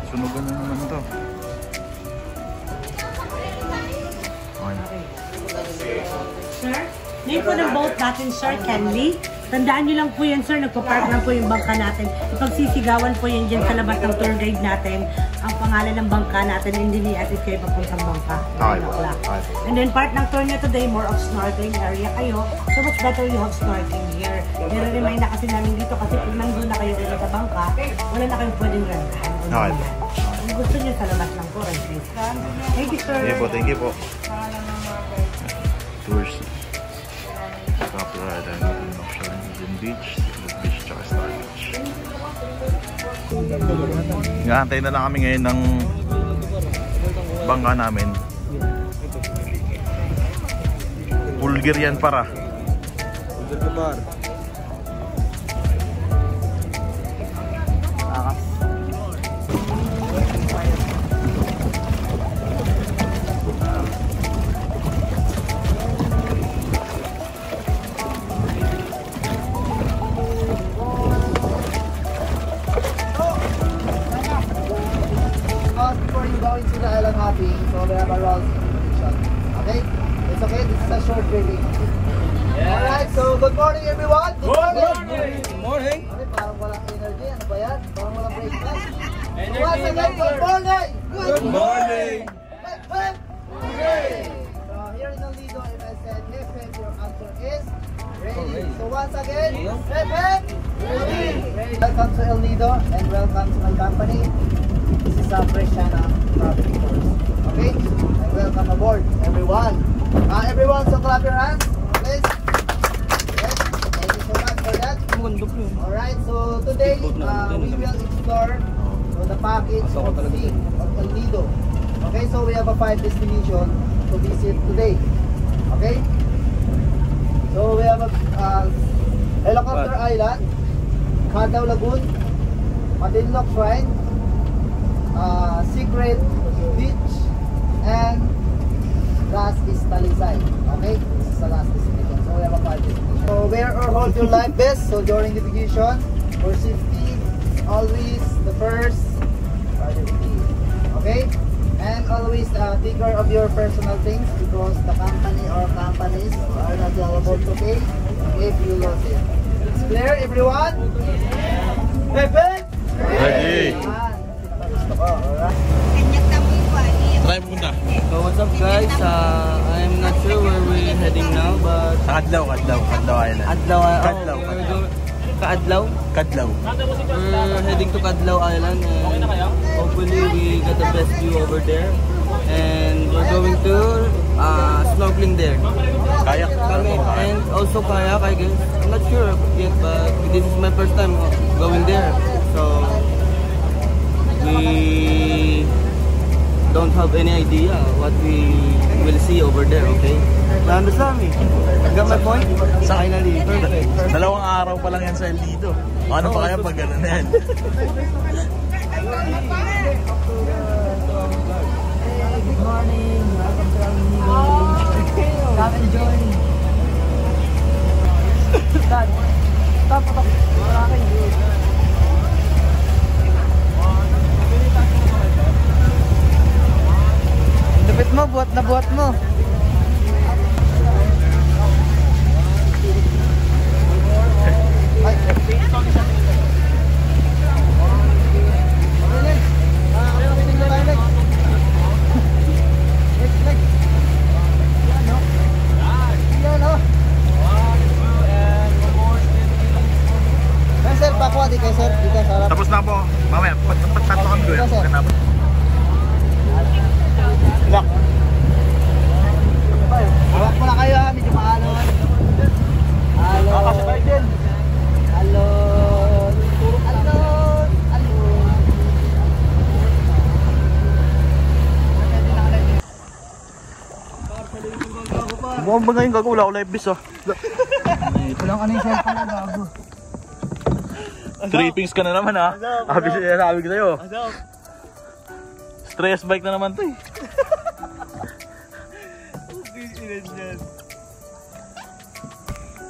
Sunugan na naman ito. Sir, name po ng boat natin, Sir, Kenley. Tandaan nyo lang po yan, sir. Nagpa-park lang po yung bangka natin. Ipagsisigawan po yan dyan sa labas ng tour guide natin. Ang pangalan ng bangka natin, hindi ni-atid kayo papuntang bangka. And then part ng tour niya today, more of snorkeling area kayo. So much better you have snorkeling here. Nire-remind na kasi namin dito kasi pag nandun na kayo ulit sa bangka, wala na kayong pwedeng rantahan. Kung gusto nyo sa labas ng tour, thank you, sir. Thank you po. Tours. Copyright and offshore Indian Beach, Secret Beach, tsaka Star Beach. Ngaantay na lang kami ngayon ng bangka namin. Bulgarian para. So we have a round station. Okay? It's okay, this is a short briefing. Alright, so good morning everyone! Good morning! Good morning! Okay, parang walang energy. Ano ba yan? Parang walang breakfast. Once again, good morning! Good morning! Okay! So here in El Nido, if I said hip, your answer is ready. So once again, hip, ready! Welcome to El Nido and welcome to my company. This is Freshana Property Tours. Okay? And welcome aboard, everyone. Everyone, so clap your hands, please. Yes, thank you so much for that. Alright, so today we will explore the package of sea of El Nido. Okay, so we have a 5 destinations to visit today. Okay? So we have a Helicopter Island, Cadaw Lagoon, Madinlock Shrine, Secret Beach, and last is Talisay. Okay, this is the last destination. So we have a 5 destination. So wear or hold your life vest. So during navigation, for safety, always the first priority. Okay, and always take care of your personal things because the company or companies are not liable to pay if you lose it. It's clear, everyone? Ready! Try punta. So what's up guys? I'm not sure where we're heading now, but Kadlaw Island. Kadlaw. We're heading to Kadlaw Island and hopefully we get the best view over there. And we're going to snorkeling there. Kayak. And also kayak, I guess. I'm not sure yet, but this is my first time going there. So we don't have any idea what we will see over there, okay? Understand me? Got my point? Finally, perfect. Dalawang araw pa lang yan sa El Nido. Ano pa kaya pag gano'n yan? Good morning, welcome to El Nido. Come and join. Stop. Lupit mo, buhat na buhat mo. Tapos na po. Mamaya, tatlo kami doon. Lock. Hawak mo na kayo ha, medyo maalon. Alon. Alon. Mukhang ba ngayon gago? Wala ako live bis ah. Walang ano yung cellphone na gago. Trippings ka na naman ah. Sabi ko sa'yo. Stress bike na naman to eh.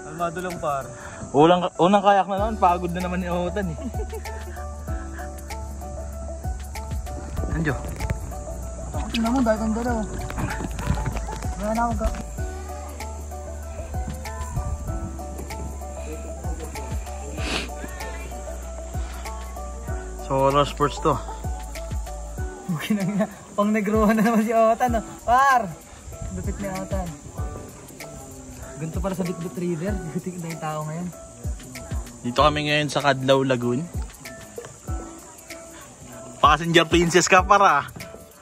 Almado lang par. Unang kayak na naman, pagod na naman ni Otan eh. Meron dyan. Tingnan mo, dahil kang dalaw. Wala na akong Solar sports to. Pang nagruhan na naman si Otan, no? Par! Lupit ni Otan. Ganito para sa Bitbit Reader. Gutik na yung tao ngayon. Dito kami ngayon sa Kadlaw Lagoon. Passenger princess ka para.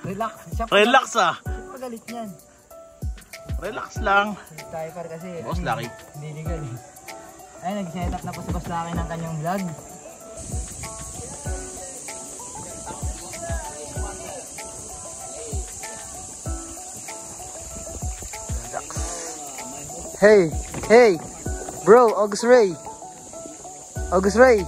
Relax. Relax ah. Pagalit niyan. Relax lang. Tayo par kasi. Boss Lucky. Hindi legal eh. Ay, nag-set up na po si Boss Lucky ng kanyang vlog. Hey, hey, bro, August Ray. August Ray.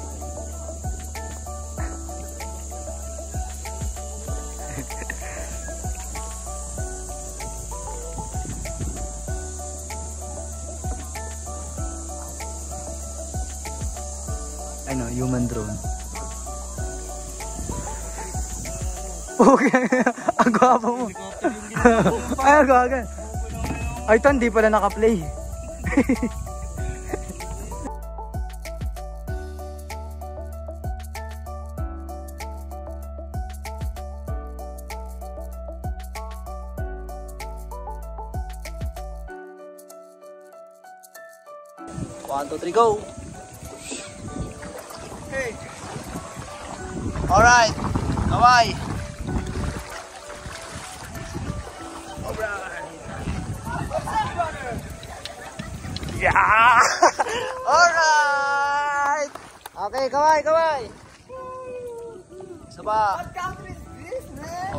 Ano, human drone. Okay, ang gwapo mo. Ay, ang gwapo. Ay, ito hindi pala naka-play. One, two, three, go! Hey! Alright! Kawai! Yeah! Alright! Okay, kawai! Isa pa.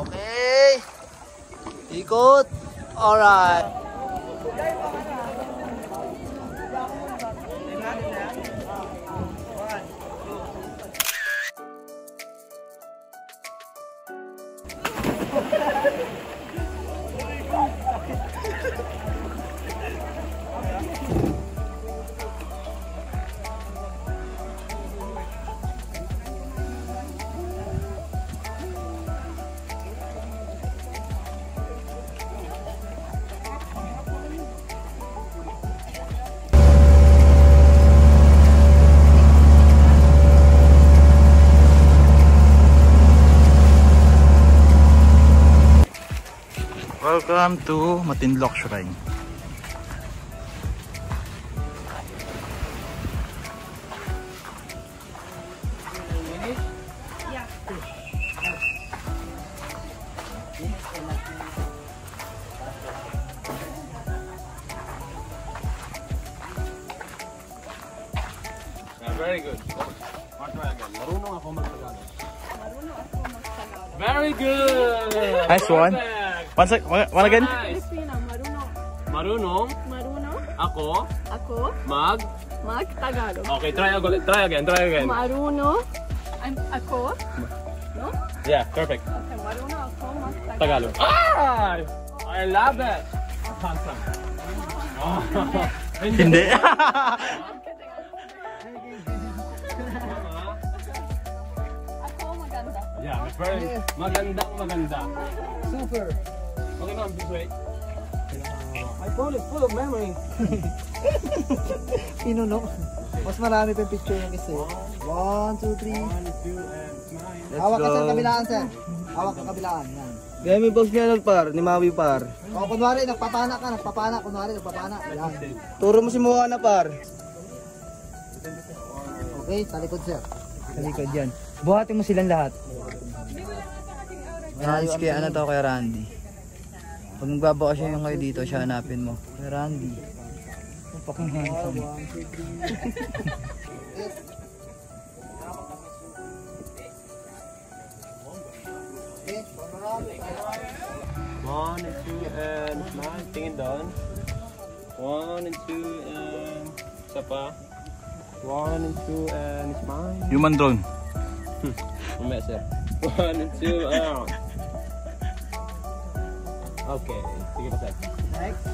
Okay. Ikot. Alright. Welcome to Matinloc Shrine. Very good. Marunong ako mag-Tagalog. Very good. Nice one. One again. Nice. Marunong Marunong ako ako mag-Tagalog. Okay, try again. Marunong ako, no? Yeah, perfect. Okay, marunong ako mag-Tagalog. Tagalog. Ah! I love it. Awesome. Oh. Hindi. Ako maganda. Yeah, very maganda. Super. Okay, ma'am, this way. My phone is full of memory. Pinuno. Mas marami pa yung picture yung kasi. 1, 2, 3. 1, 2, and smile. Hawak ka sa kabilaan, sir. Hawak ka kabilaan. Yan. Gaya may box niya nun par, ni Maui par. O, kunwari, nagpapana ka. Kunwari, nagpapana. Yan. Turo mo si Mukha na par. Okay, sa likod, sir. Sa likod yan. Buhatin mo silang lahat. Ayos kaya ano to kay Randy. Pag nagbabakasyon yung kayo dito, siya hanapin mo. Kay Randy. Ang fucking handsome. One and two and smile. Tingin doon. 1 and 2 and isa pa. 1 and 2 and smile. Human drone. Mamaya sir. 1 and 2 and okay. Sige pa sir. Next.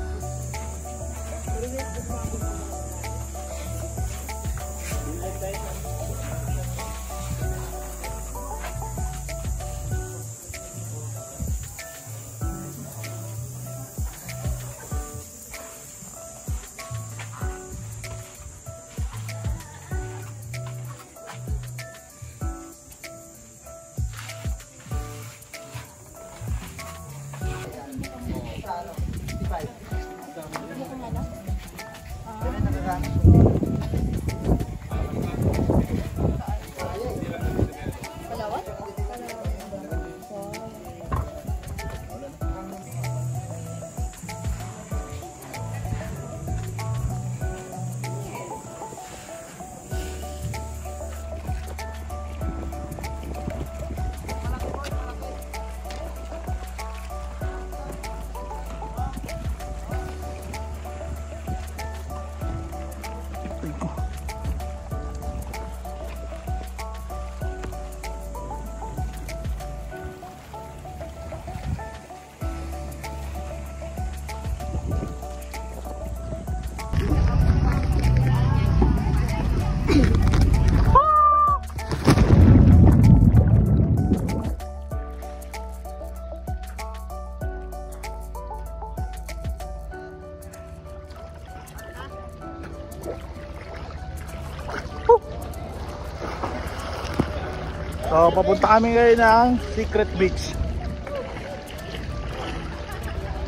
So, papunta kami ngayon ng Secret Beach.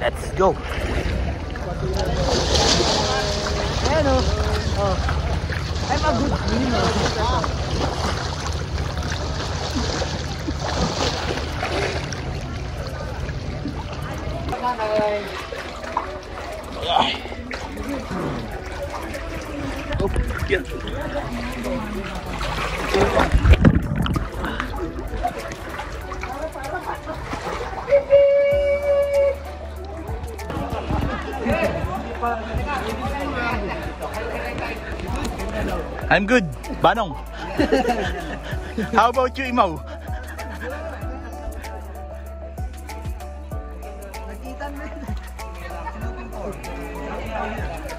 Let's go! Ayan o. Oh. I'm a good swimmer. Oh, yeah. I'm good, Banong. How about you, Imaw?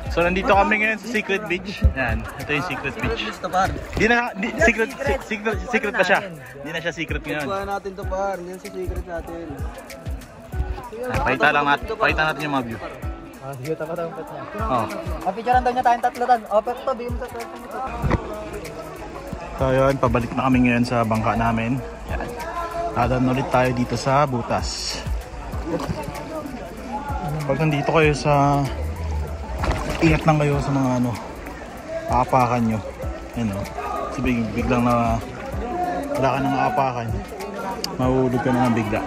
So nandito kami ngayon sa Secret Beach. Yan, ito yung Secret Beach. Secret pa siya. Hindi na siya secret ngayon. Kuha natin to par, yan si secret natin. Pakita natin yung mga view. Ah, sige, tapat-tapat niya. Oh. Picturean daw niya tayong tatlo doon. Open to, bigyan mo sa pwede mo to. So yun, pabalik na kami ngayon sa bangka namin. Yan. Dadaan ulit tayo dito sa butas. Pag nandito kayo sa... Ingat lang kayo sa mga ano, aapakan nyo. Yan o. Kasi biglang na wala ka nang aapakan. Mahulog ka na ng bigla.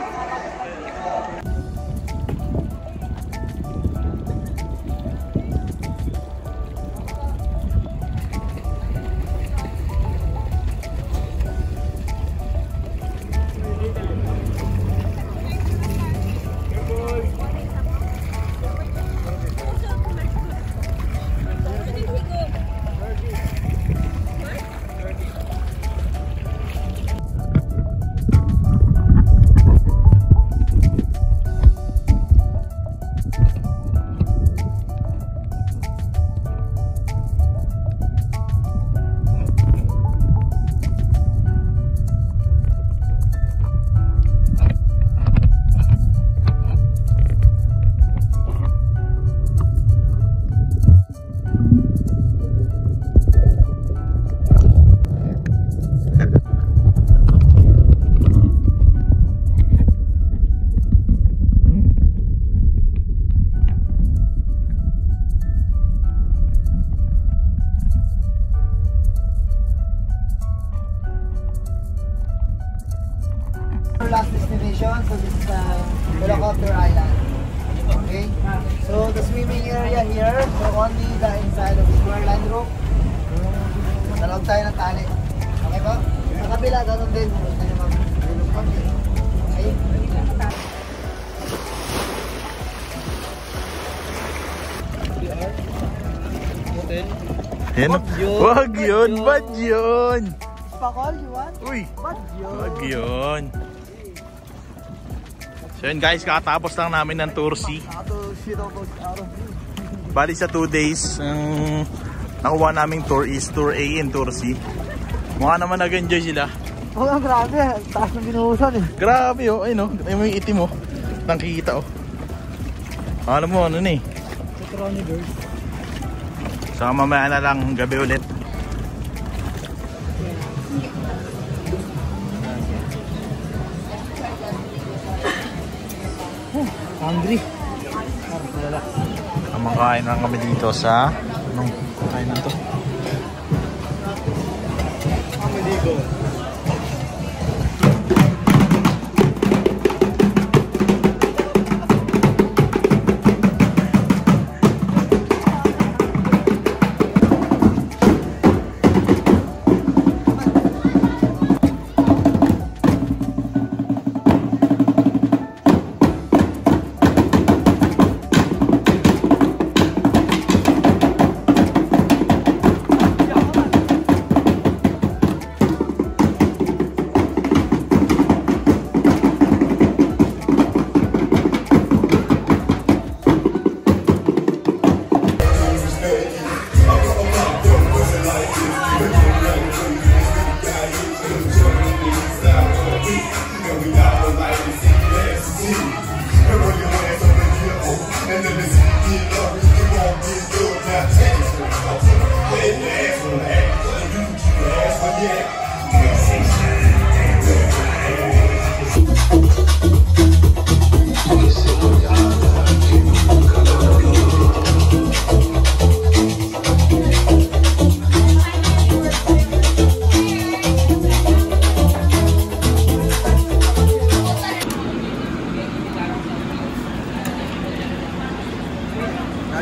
Last destination, so this is Helicopter Island. Okay, so the swimming area here, so only the inside of the square line roof. Dalawag tayo ng tali. Okay po? Sa kabila, ganun din. Okay? Yan. Wag yun, bad yun. Pakol, you want? Uy, Bad yun. wag yun. So yun guys, kakatapos lang namin ng Tour C. Bali sa 2 days, nakuha naming tour is Tour A and Tour C. Mukha naman nag-enjoy sila. Oh, ang grabe. Taas ng binuhusan eh. Grabe oh, ayun oh, yung itim oh. Nakikita oh. Alam mo ano na eh. So mamaya na lang gabi ulit. Hungry. Makain lang kami dito sa anong kainan to?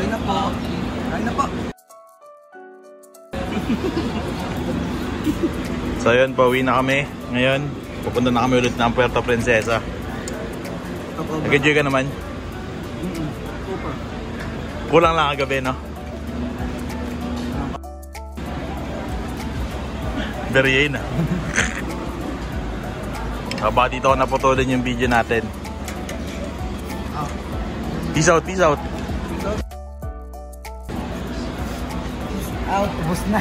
Kain na po. Kain na po. So yun, pauwi na kami. Ngayon, pupunta na kami ulit ng Puerto Princesa. Nag-enjoy ka naman? Super. Kulang lang kagabi, no? Berye na. Baka dito ako naputulin yung video natin. Peace out, peace out. Out, ubos na.